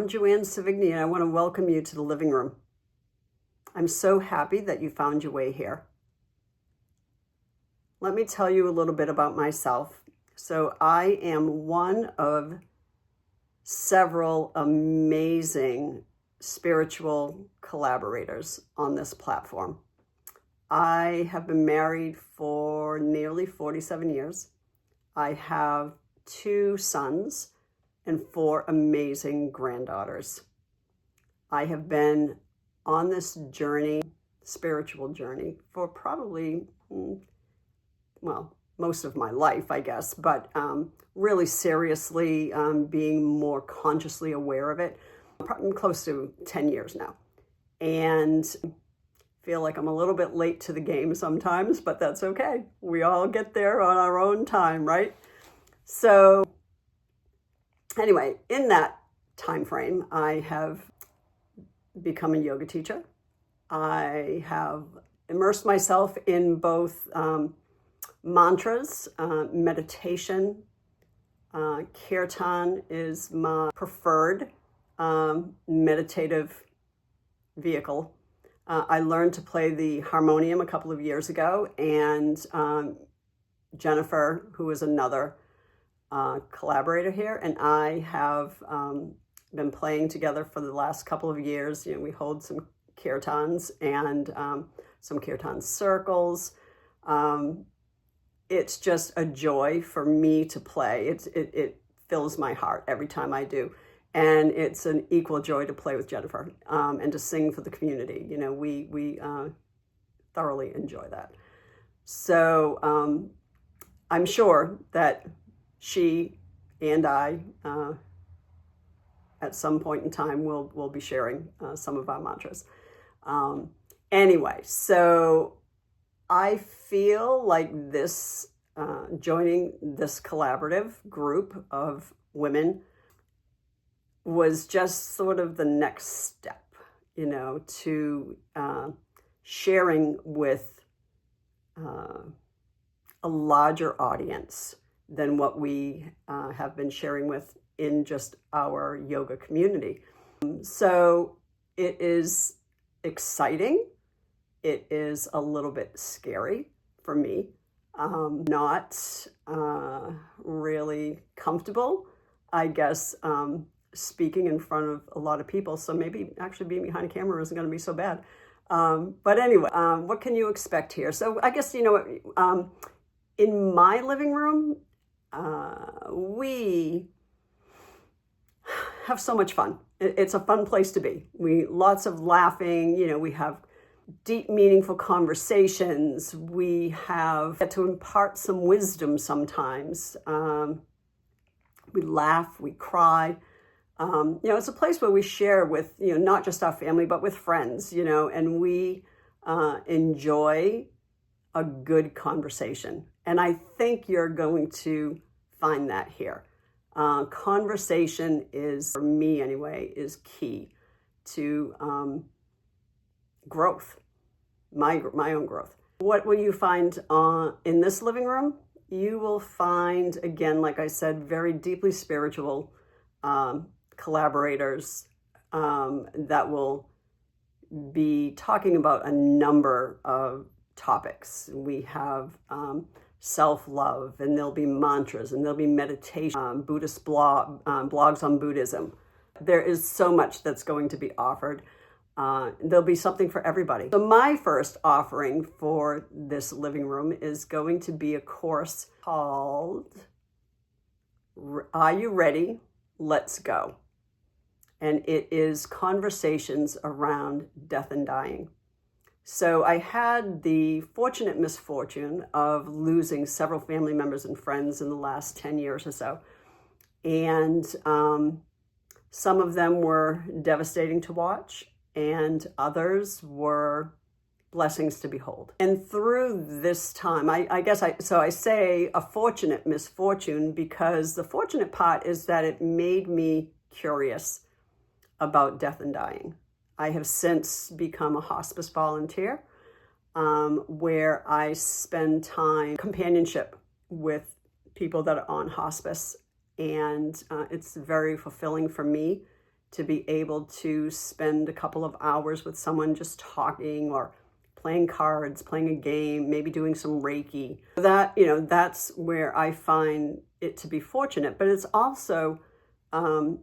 I'm JoAnne Sevigny, and I want to welcome you to the living room. I'm so happy that you found your way here. Let me tell you a little bit about myself. So I am one of several amazing spiritual collaborators on this platform. I have been married for nearly 47 years. I have 2 sons and 4 amazing granddaughters. I have been on this journey, spiritual journey, for probably, most of my life, I guess, but really seriously being more consciously aware of it, probably close to 10 years now. And feel like I'm a little bit late to the game sometimes, but that's okay. We all get there on our own time, right? So anyway, in that time frame, I have become a yoga teacher. I have immersed myself in both mantras, meditation. Kirtan is my preferred meditative vehicle. I learned to play the harmonium a couple of years ago, and Jennifer, who is another collaborator here, and I have been playing together for the last couple of years. You know, we hold some kirtans and some kirtan circles. It's just a joy for me to play. It fills my heart every time I do. And it's an equal joy to play with Jennifer and to sing for the community. You know, we thoroughly enjoy that. So I'm sure that she and I, at some point in time, will be sharing some of our mantras. Anyway, so I feel like this, joining this collaborative group of women was just sort of the next step, you know, to sharing with a larger audience than what we have been sharing with in just our yoga community. So it is exciting. It is a little bit scary for me. Not really comfortable, I guess, speaking in front of a lot of people. So maybe actually being behind a camera isn't going to be so bad. But anyway, what can you expect here? So I guess, you know, in my living room, we have so much fun. It's a fun place to be. Lots of laughing, you know, we have deep, meaningful conversations. We get to impart some wisdom sometimes. We laugh, we cry. You know, it's a place where we share with, you know, not just our family, but with friends, you know, and we enjoy a good conversation. And I think you're going to find that here. Conversation is, for me anyway, is key to growth, my own growth. What will you find in this living room? You will find, again, like I said, very deeply spiritual collaborators that will be talking about a number of topics. We have self-love, and there'll be mantras, and there'll be meditation, Buddhist blogs on Buddhism. There is so much that's going to be offered. There'll be something for everybody. So my first offering for this living room is going to be a course called Are You Ready? Let's Go. And it is conversations around death and dying. So I had the fortunate misfortune of losing several family members and friends in the last 10 years or so. And some of them were devastating to watch, and others were blessings to behold. And through this time, I say a fortunate misfortune, because the fortunate part is that it made me curious about death and dying. I have since become a hospice volunteer, where I spend time companionship with people that are on hospice, and it's very fulfilling for me to be able to spend a couple of hours with someone just talking or playing cards, playing a game, maybe doing some Reiki. That, that's where I find it to be fortunate, but it's also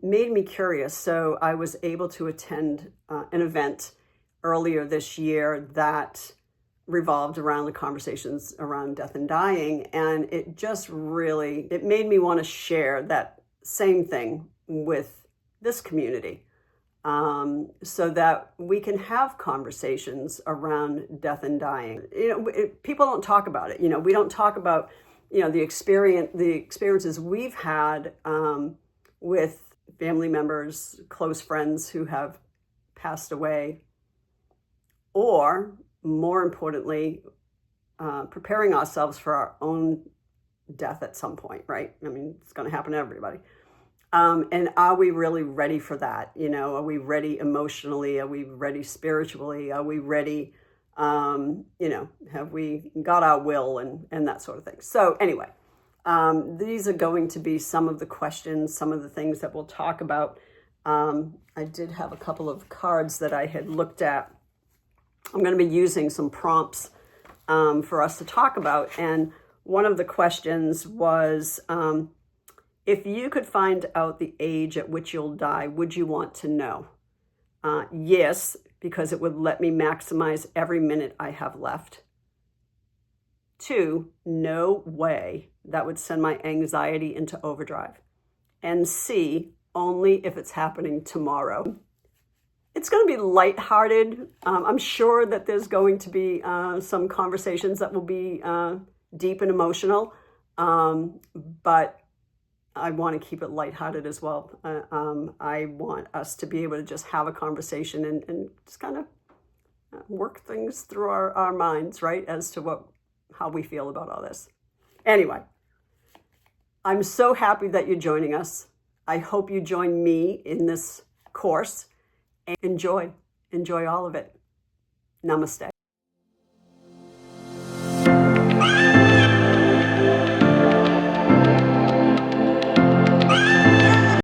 made me curious. So I was able to attend an event earlier this year that revolved around the conversations around death and dying. And it just really, it made me want to share that same thing with this community. So that we can have conversations around death and dying. People don't talk about it. We don't talk about, the experiences we've had with family members, close friends who have passed away, or more importantly, preparing ourselves for our own death at some point, right? I mean, it's going to happen to everybody. And are we really ready for that? Are we ready emotionally? Are we ready spiritually? Are we ready? Have we got our will and that sort of thing? So anyway, these are going to be some of the questions, some of the things that we'll talk about. I did have a couple of cards that I had looked at. I'm going to be using some prompts for us to talk about. And one of the questions was, if you could find out the age at which you'll die, would you want to know? Yes, because it would let me maximize every minute I have left. 2, no way. That would send my anxiety into overdrive. And C, only if it's happening tomorrow. It's going to be lighthearted. I'm sure that there's going to be some conversations that will be deep and emotional, but I want to keep it lighthearted as well. I want us to be able to just have a conversation and just kind of work things through our minds, right, as to how we feel about all this. Anyway, I'm so happy that you're joining us. I hope you join me in this course and enjoy all of it. Namaste.